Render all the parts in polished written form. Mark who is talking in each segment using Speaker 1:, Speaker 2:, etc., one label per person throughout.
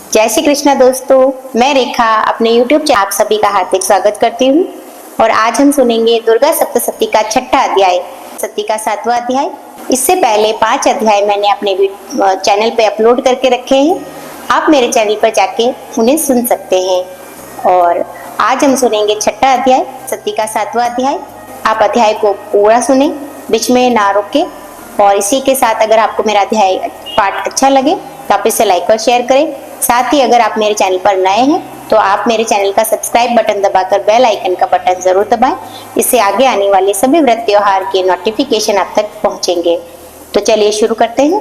Speaker 1: जय श्री कृष्णा दोस्तों, मैं रेखा अपने YouTube चैनल आप सभी का हार्दिक स्वागत करती हूँ। और आज हम सुनेंगे दुर्गा सप्तशती का छठा अध्याय, सती का 7वां अध्याय। इससे पहले 5 अध्याय मैंने अपने चैनल पे अपलोड करके रखे हैं, आप मेरे चैनल पर जाके उन्हें सुन सकते हैं। और आज हम सुनेंगे छठा अध्याय, सती का 7वां अध्याय। आप अध्याय को पूरा सुने, बीच में ना रोके। और इसी के साथ अगर आपको मेरा अध्याय पाठ अच्छा लगे तो आप इसे लाइक और शेयर करें। साथ ही अगर आप मेरे चैनल पर नए हैं तो आप मेरे चैनल का सब्सक्राइब बटन दबाकर बेल आइकन का बटन जरूर दबाएं। इससे आगे आने वाले सभी व्रत त्योहार के नोटिफिकेशन आप तक पहुंचेंगे। तो चलिए शुरू करते हैं।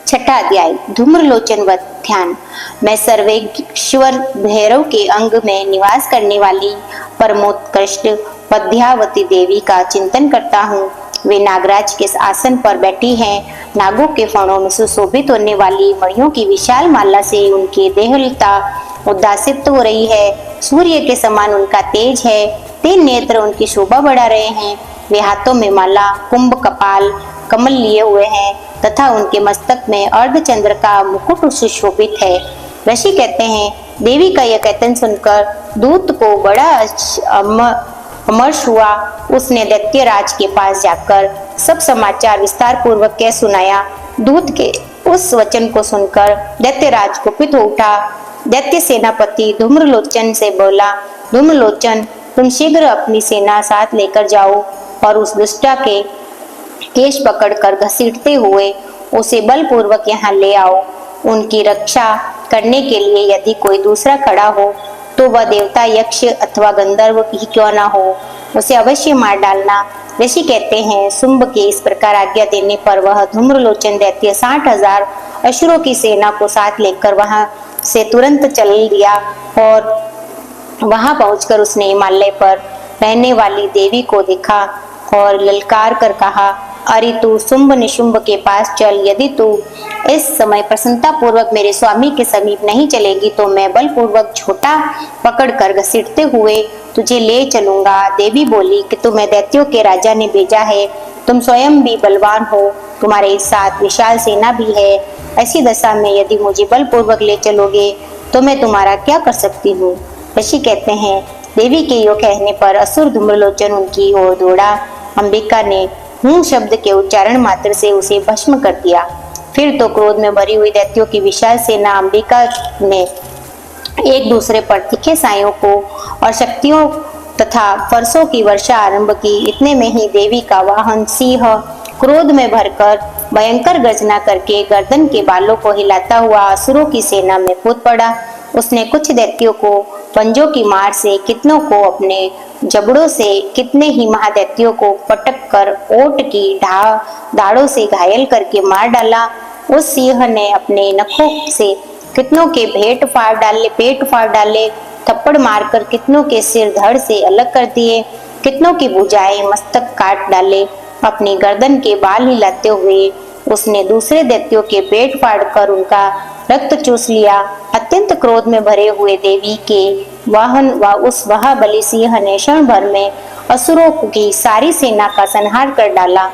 Speaker 1: छठा अध्याय, धूम्रलोचन वध ध्यान। मैं सर्वेश्वर भैरव के अंग में निवास करने वाली परमोत्कृष्ट पद्यावती देवी का चिंतन करता हूँ। वे नागराज के आसन पर बैठी हैं। नागों के फणों में सुशोभित होने वाली मणियों की विशाल माला से उनकी देहलता उद्भासित हो रही है। सूर्य के समान उनका तेज है। 3 नेत्र उनकी शोभा बढ़ा रहे हैं। वे हाथों में माला, कुंभ, कपाल, कमल लिए हुए हैं तथा उनके मस्तक में अर्धचंद्र का मुकुट सुशोभित है। ऋषि कहते हैं, देवी का यह कथन सुनकर दूत को बड़ा अमर्ष हुआ। उसने दैत्यराज के पास जाकर सब समाचार विस्तार पूर्वक कह सुनाया। दूत के उस वचन को सुनकर दैत्यराज कुपित हो उठा। दैत्य सेनापति धूम्रलोचन से बोला, धूम्रलोचन, तुम शीघ्र अपनी सेना साथ लेकर जाओ और उस दुष्टा के केश पकड़कर घसीटते हुए उसे बलपूर्वक यहाँ ले आओ। उनकी रक्षा करने के लिए यदि कोई दूसरा खड़ा हो तो वह देवता, यक्ष अथवा गंधर्व ही क्यों ना हो, उसे अवश्य मार डालना। ऋषि कहते हैं, शुंभ के इस प्रकार आज्ञा देने पर वह धूम्रलोचन दैत्य 60,000 असुरों की सेना को साथ लेकर वहां से तुरंत चल दिया। और वहां पहुंचकर उसने हिमालय पर रहने वाली देवी को देखा और ललकार कर कहा, अरे तू शुंभ निशुंभ के पास चल। यदि तू इस समय प्रसन्नता पूर्वक मेरे स्वामी के समीप नहीं चलेगी तो मैं बलपूर्वक छोटा पकड़कर घसीटते हुए तुझे ले चलूंगा। देवी बोली कि तुम्हें दैत्यों के राजा ने भेजा है, तुम स्वयं भी बलवान हो, तुम्हारे साथ विशाल सेना भी है। ऐसी दशा में यदि मुझे बलपूर्वक ले चलोगे तो मैं तुम्हारा क्या कर सकती हूँ। ऋषि कहते हैं, देवी के यो कहने पर असुर धूम्रलोचन उनकी ओर दौड़ा। अंबिका ने हूं शब्द के उच्चारण मात्र से उसे भस्म कर दिया। फिर तो क्रोध में भरी हुई दैत्यों की विशाल सेना अंबिका ने एक दूसरे पर तीखे सायों को और शक्तियों तथा फरसों की वर्षा आरंभ की। इतने में ही देवी का वाहन सिंह क्रोध में भरकर भयंकर गर्जना करके गर्दन के बालों को हिलाता हुआ असुरों की सेना में कूद पड़ा। उसने कुछ दैत्यों को पंजों की मार से, कितनों को अपने जबड़ों से, कितने ही महादैत्यों को पटक कर ओट की दाढ़ों से घायल करके मार डाला। उस सिंह ने अपने नखों से कितनों के पेट फाड़ डाले, थप्पड़ मारकर कितनों के सिर धड़ से अलग कर दिए, कितनों की भुजाएं, मस्तक काट डाले। अपनी गर्दन के बाल हिलाते हुए उसने दूसरे दैत्यों के पेट फाड़कर उनका रक्त चूस लिया। अत्यंत क्रोध में भरे हुए देवी के वाहन उस महाबली सिंह ने क्षण भर में असुरों की सारी सेना का संहार कर डाला।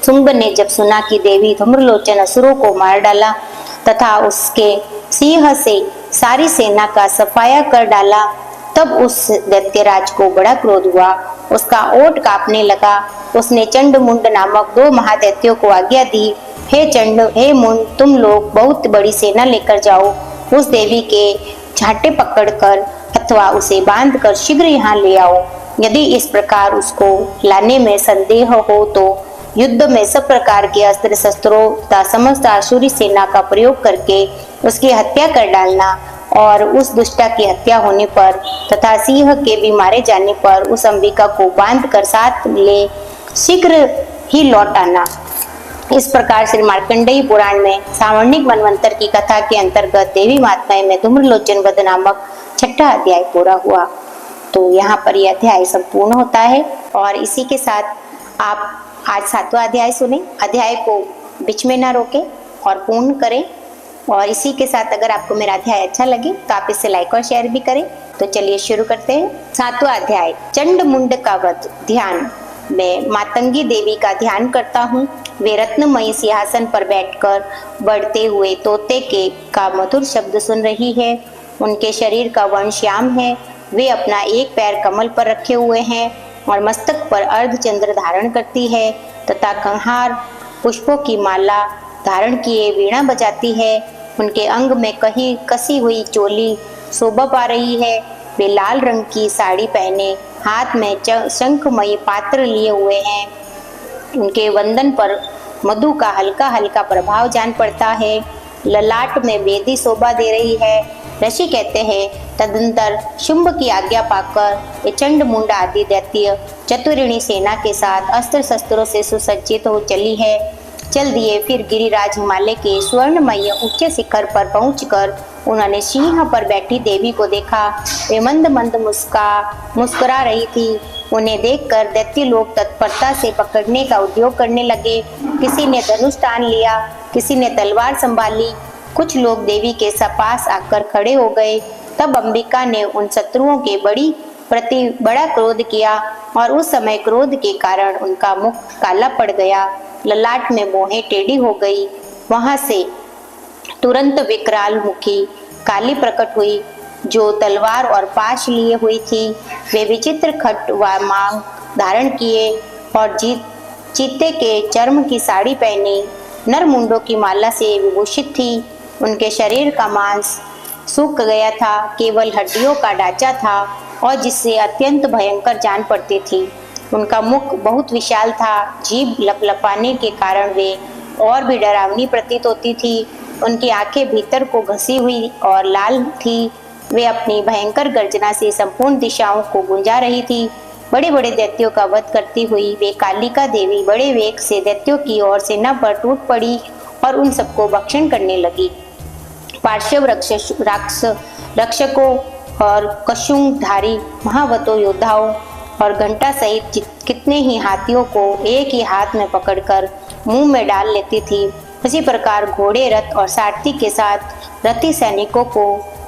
Speaker 1: शुंभ ने जब सुना कि देवी धूम्रलोचन असुरों को मार डाला तथा उसके सिंह से सारी सेना का सफाया कर डाला, तब उस दैत्यराज को बड़ा क्रोध हुआ। उसका ओठ कांपने लगा। उसने चंड मुंड नामक 2 महादैत्यों को आज्ञा दी, हे चंड, हे मुंड, तुम लोग बहुत बड़ी सेना लेकर जाओ। उस देवी के झाटे पकड़कर अथवा उसे बांधकर शीघ्र यहाँ ले आओ। यदि इस प्रकार उसको लाने में संदेह हो तो युद्ध में सब प्रकार के अस्त्र शस्त्रों तथा समस्त आसुरी सेना का प्रयोग करके उसकी हत्या कर डालना। और उस दुष्टा की हत्या होने पर तथा सिंह के भी मारे जाने पर उस अंबिका को बांध कर साथ ले शीघ्र ही लौट आना। इस प्रकार श्री मार्कंडेय पुराण में सावर्णिक मनवंतर की कथा के अंतर्गत देवी महात्म्य में धूम्रलोचन वध नामक छठा अध्याय पूरा हुआ। तो यहाँ पर यह अध्याय संपूर्ण होता है। और इसी के साथ आप आज 7वां अध्याय सुने। अध्याय को बीच में ना रोके और पूर्ण करें। और इसी के साथ अगर आपको मेरा अध्याय अच्छा लगे तो आप इसे लाइक और शेयर भी करें। तो चलिए शुरू करते हैं। 7वां अध्याय, चंड मुंड का वध ध्यान। मैं मातंगी देवी का ध्यान करता हूँ। वे रत्नमयी सिंहासन पर बैठकर बढ़ते हुए तोते के का मधुर शब्द सुन रही है। उनके शरीर का वर्ण श्याम है। वे अपना एक पैर कमल पर रखे हुए हैं और मस्तक पर अर्धचंद्र धारण करती है तथा कंहार पुष्पों की माला धारण किए वीणा बजाती है। उनके अंग में कहीं कसी हुई चोली शोभा पा रही है। वे लाल रंग की साड़ी पहने हाथ में शंखमयी पात्र लिए हुए हैं। उनके वंदन पर मधु का हल्का हल्का प्रभाव जान पड़ता है। ललाट में वेदी शोभा दे रही है। ऋषि कहते हैं, तदंतर शुंभ की आज्ञा पाकर ये चंड मुंड आदि दैत्य चतुरिणी सेना के साथ अस्त्र शस्त्रों से सुसज्जित हो चल दिए। फिर गिरिराज हिमालय के स्वर्णमय उच्च शिखर पर पहुंचकर उन्होंने सिंह पर बैठी देवी को देखा। वे मंद मंद मुस्कुरा रही थी। उन्हें देखकर दैत्य लोग तत्परता से पकड़ने का उद्योग करने लगे। किसी ने धनुष तान लिया, किसी ने तलवार संभाली। कुछ लोग देवी के पास आकर खड़े हो गए। तब अंबिका ने उन शत्रुओं के प्रति बड़ा क्रोध किया और उस समय क्रोध के कारण उनका मुख काला पड़ गया, ललाट में मोहें टेढ़ी हो गई। वहां से तुरंत विकराल मुखी काली प्रकट हुई, जो तलवार और पाश लिए हुई थी। वे विचित्र खट व मांग धारण किए और चीते के चर्म की साड़ी पहनी नरमुंडों की माला से विभूषित थी। उनके शरीर का मांस सूख गया था, केवल हड्डियों का ढांचा था और जिससे अत्यंत भयंकर जान पड़ती थी। उनका मुख बहुत विशाल था, जीभ लपलपाने के कारण वे और भी डरावनी प्रतीत होती थी। उनकी आंखें भीतर को घसी हुई और लाल थी। वे अपनी भयंकर गर्जना से संपूर्ण दिशाओं को गुंजा रही थी। बड़े बड़े दैत्यों का वध करती हुई वे कालिका देवी बड़े वेग से दैत्यों की ओर सेना पर टूट पड़ी और उन सबको भक्षण करने लगी। पार्श्व रक्षकों और कशुंधारी महावतो योद्धाओं और घंटा सहित कितने ही हाथियों को एक ही हाथ में पकड़कर मुंह में डाल लेती थी। उसी प्रकार घोड़े, रथ और सारथी के साथ रथी सैनिकों को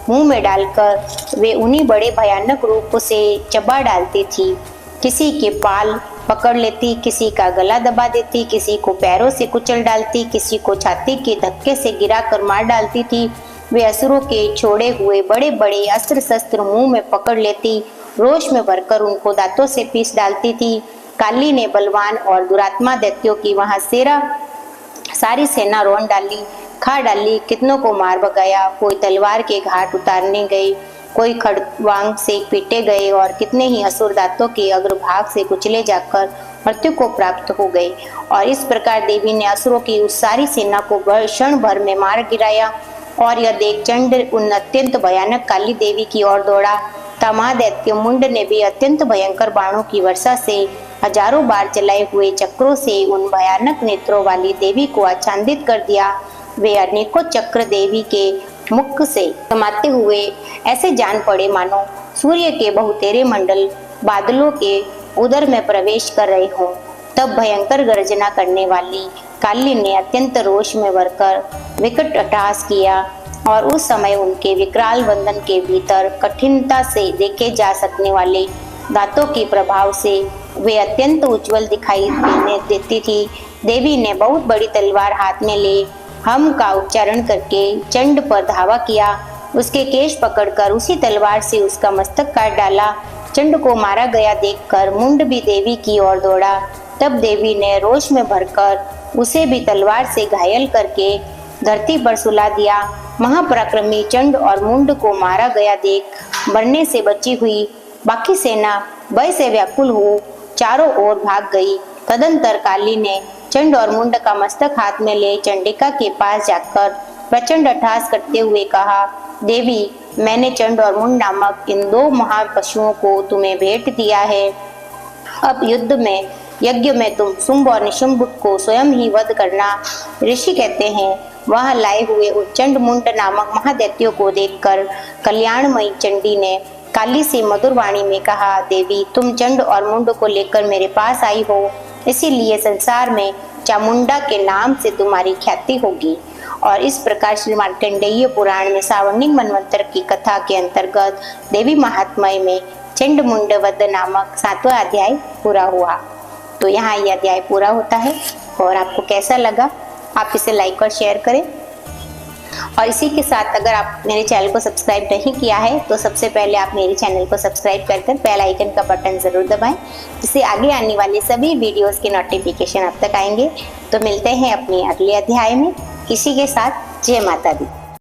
Speaker 1: मुंह में डालकर वे उन्हीं बड़े भयानक रूप से चबा डालती थी। किसी के पाल पकड़ लेती, किसी का गला दबा देती, किसी को पैरों से कुचल डालती, किसी को छाती के धक्के से गिराकर मार डालती थी। वे असुरों के छोड़े हुए बड़े बड़े अस्त्र शस्त्र मुंह में पकड़ लेती, रोष में भरकर उनको दांतों से पीस डालती थी। काली ने बलवान और दुरात्मा दैत्यों की वहां सारी सेना रोन डाली, खा डाली, कितनों को मार भगाया। कोई तलवार के घाट उतारने गए, कोई खड़वांग से पीटे गए और कितने ही असुर दांतों के अग्रभाग से कुचले जाकर मृत्यु को प्राप्त हो गए। और इस प्रकार देवी ने असुरों की उस सारी सेना को क्षण भर में मार गिराया। और यह देख चंड उन अत्यंत भयानक काली देवी की ओर दौड़ा। महादैत्य मुंड ने भी अत्यंत भयंकर बाणों की वर्षा से हजारों बार चलाए हुए चक्रों से उन भयानक नेत्रों वाली देवी को आच्छादित कर दिया। वे अनेकों चक्र देवी के मुख से समाते हुए ऐसे जान पड़े मानो सूर्य के बहुतेरे मंडल बादलों के उदर में प्रवेश कर रहे हों। तब भयंकर गर्जना करने वाली काली ने अत्यंत रोष में भरकर विकट अट्टहास किया और उस समय उनके विकराल वंदन के भीतर कठिनता से देखे जा सकने वाले दांतों के प्रभाव से वे अत्यंत उज्जवल दिखाई देती थी। देवी ने बहुत बड़ी तलवार हाथ में ले हम का उच्चारण करके चंड पर धावा किया। उसके केश पकड़कर उसी तलवार से उसका मस्तक काट डाला। चंड को मारा गया देखकर मुंड भी देवी की ओर दौड़ा। तब देवी ने रोष में भरकर उसे भी तलवार से घायल करके धरती पर सुला दिया। महापराक्रमी चंड और मुंड को मारा गया देख मरने से बची हुई बाकी सेना भय से व्याकुल हो चारों ओर भाग गई। तदंतर काली ने चंड और मुंड का मस्तक हाथ में ले चंडिका के पास जाकर प्रचंड अट्टहास करते हुए कहा, देवी, मैंने चंड और मुंड नामक इन दो महापशुओं को तुम्हें भेंट दिया है। अब युद्ध में यज्ञ में तुम शुंभ और निशुंभ को स्वयं ही वध करना। ऋषि कहते हैं, वह लाए हुए उच्चंड मुंड नामक महादैत्यों को देखकर कल्याणमयी चंडी ने काली से मधुर वाणी में कहा, देवी, तुम चंड और मुंड को लेकर मेरे पास आई हो, इसीलिए संसार में चामुंडा के नाम से तुम्हारी ख्याति होगी। और इस प्रकार श्री मार्कंडेय पुराण में सावर्णिक मनवंतर की कथा के अंतर्गत देवी महात्म्य में चंड मुंड वध नामक 7वां अध्याय पूरा हुआ। तो यहाँ यह अध्याय पूरा होता है। और आपको कैसा लगा आप इसे लाइक और शेयर करें। और इसी के साथ अगर आप मेरे चैनल को सब्सक्राइब नहीं किया है तो सबसे पहले आप मेरे चैनल को सब्सक्राइब कर बेल आइकन का बटन ज़रूर दबाएं, जिससे आगे आने वाले सभी वीडियोस के नोटिफिकेशन आप तक आएंगे। तो मिलते हैं अपने अगले अध्याय में। इसी के साथ जय माता दी।